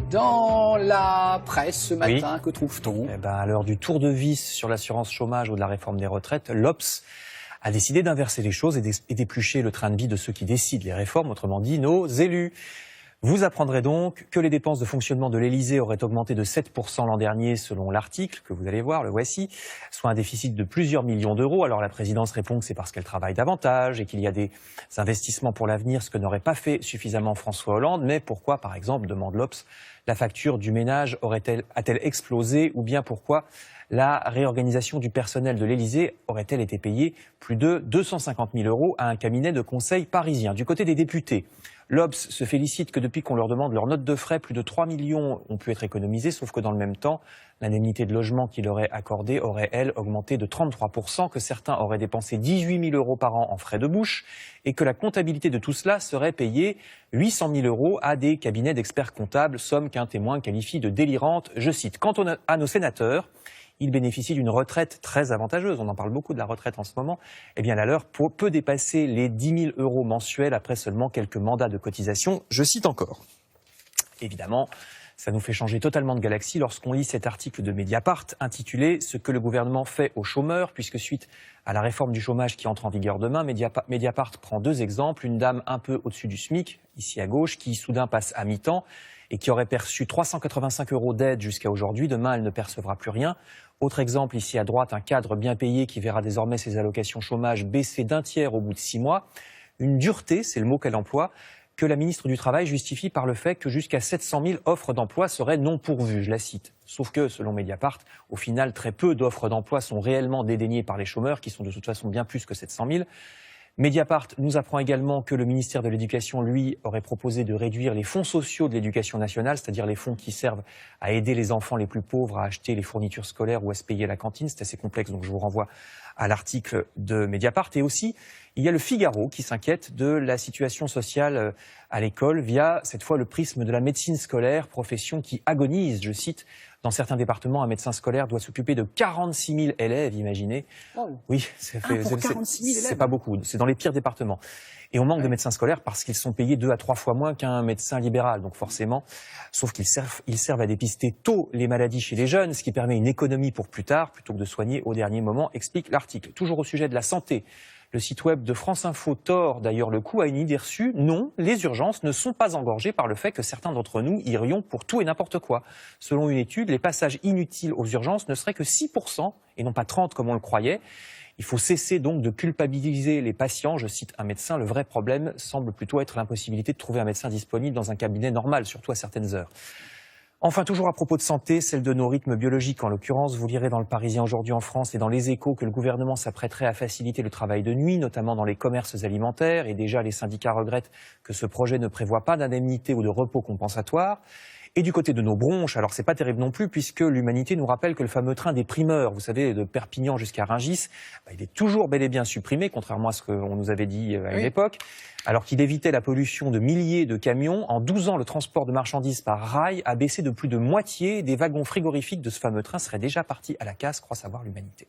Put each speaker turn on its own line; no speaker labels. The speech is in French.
Dans la presse ce matin, que trouve-t-on?
À l'heure du tour de vis sur l'assurance chômage ou de la réforme des retraites, l'Obs a décidé d'inverser les choses et d'éplucher le train de vie de ceux qui décident les réformes, autrement dit nos élus. Vous apprendrez donc que les dépenses de fonctionnement de l'Élysée auraient augmenté de 7% l'an dernier selon l'article que vous allez voir, le voici, soit un déficit de plusieurs millions d'euros. Alors la présidence répond que c'est parce qu'elle travaille davantage et qu'il y a des investissements pour l'avenir, ce que n'aurait pas fait suffisamment François Hollande. Mais pourquoi, par exemple, demande l'Obs, la facture du ménage a-t-elle explosé, ou bien pourquoi la réorganisation du personnel de l'Élysée aurait-elle été payée plus de 250 000 euros à un cabinet de conseil parisien? Du côté des députés, l'Obs se félicite que depuis qu'on leur demande leur note de frais, plus de 3 millions ont pu être économisés, sauf que dans le même temps, l'indemnité de logement qui leur est accordée aurait, elle, augmenté de 33%, que certains auraient dépensé 18 000 euros par an en frais de bouche, et que la comptabilité de tout cela serait payée 800 000 euros à des cabinets d'experts comptables, somme qu'un témoin qualifie de délirante, je cite. Quant à nos sénateurs, ils bénéficient d'une retraite très avantageuse. On en parle beaucoup de la retraite en ce moment. Eh bien, la leur peut dépasser les 10 000 euros mensuels après seulement quelques mandats de cotisation. Je cite encore. Évidemment, ça nous fait changer totalement de galaxie lorsqu'on lit cet article de Mediapart intitulé « Ce que le gouvernement fait aux chômeurs », puisque suite à la réforme du chômage qui entre en vigueur demain, Mediapart prend deux exemples. Une dame un peu au-dessus du SMIC, ici à gauche, qui soudain passe à mi-temps et qui aurait perçu 385 euros d'aide jusqu'à aujourd'hui. Demain, elle ne percevra plus rien. Autre exemple, ici à droite, un cadre bien payé qui verra désormais ses allocations chômage baisser d'un tiers au bout de 6 mois. Une dureté, c'est le mot qu'elle emploie, que la ministre du Travail justifie par le fait que jusqu'à 700 000 offres d'emploi seraient non pourvues, je la cite. Sauf que, selon Mediapart, au final, très peu d'offres d'emploi sont réellement dédaignées par les chômeurs, qui sont de toute façon bien plus que 700 000. Mediapart nous apprend également que le ministère de l'Éducation, lui, aurait proposé de réduire les fonds sociaux de l'Éducation nationale, c'est-à-dire les fonds qui servent à aider les enfants les plus pauvres à acheter les fournitures scolaires ou à se payer la cantine. C'est assez complexe, donc je vous renvoie à l'article de Mediapart. Et aussi, il y a le Figaro qui s'inquiète de la situation sociale à l'école via, cette fois, le prisme de la médecine scolaire, profession qui agonise, je cite. Dans certains départements, un médecin scolaire doit s'occuper de 46 000 élèves, imaginez.
Oh.
Oui, c'est pas beaucoup, c'est dans les pires départements. Et on manque de médecins scolaires parce qu'ils sont payés 2 à 3 fois moins qu'un médecin libéral, donc forcément, sauf qu'ils servent à dépister tôt les maladies chez les jeunes, ce qui permet une économie pour plus tard, plutôt que de soigner au dernier moment, explique l'article. Toujours au sujet de la santé, le site web de France Info tord d'ailleurs le coup à une idée reçue. Non, les urgences ne sont pas engorgées par le fait que certains d'entre nous irions pour tout et n'importe quoi. Selon une étude, les passages inutiles aux urgences ne seraient que 6% et non pas 30% comme on le croyait. Il faut cesser donc de culpabiliser les patients. Je cite un médecin, le vrai problème semble plutôt être l'impossibilité de trouver un médecin disponible dans un cabinet normal, surtout à certaines heures. Enfin, toujours à propos de santé, celle de nos rythmes biologiques en l'occurrence. Vous lirez dans le Parisien aujourd'hui en France et dans les Échos que le gouvernement s'apprêterait à faciliter le travail de nuit, notamment dans les commerces alimentaires. Et déjà, les syndicats regrettent que ce projet ne prévoit pas d'indemnité ou de repos compensatoire. Et du côté de nos bronches, alors c'est pas terrible non plus, puisque l'Humanité nous rappelle que le fameux train des primeurs, vous savez, de Perpignan jusqu'à Rungis, il est toujours bel et bien supprimé, contrairement à ce qu'on nous avait dit à une époque. Alors qu'il évitait la pollution de milliers de camions, en 12 ans, le transport de marchandises par rail a baissé de plus de moitié. Des wagons frigorifiques de ce fameux train seraient déjà partis à la casse, croit savoir l'Humanité.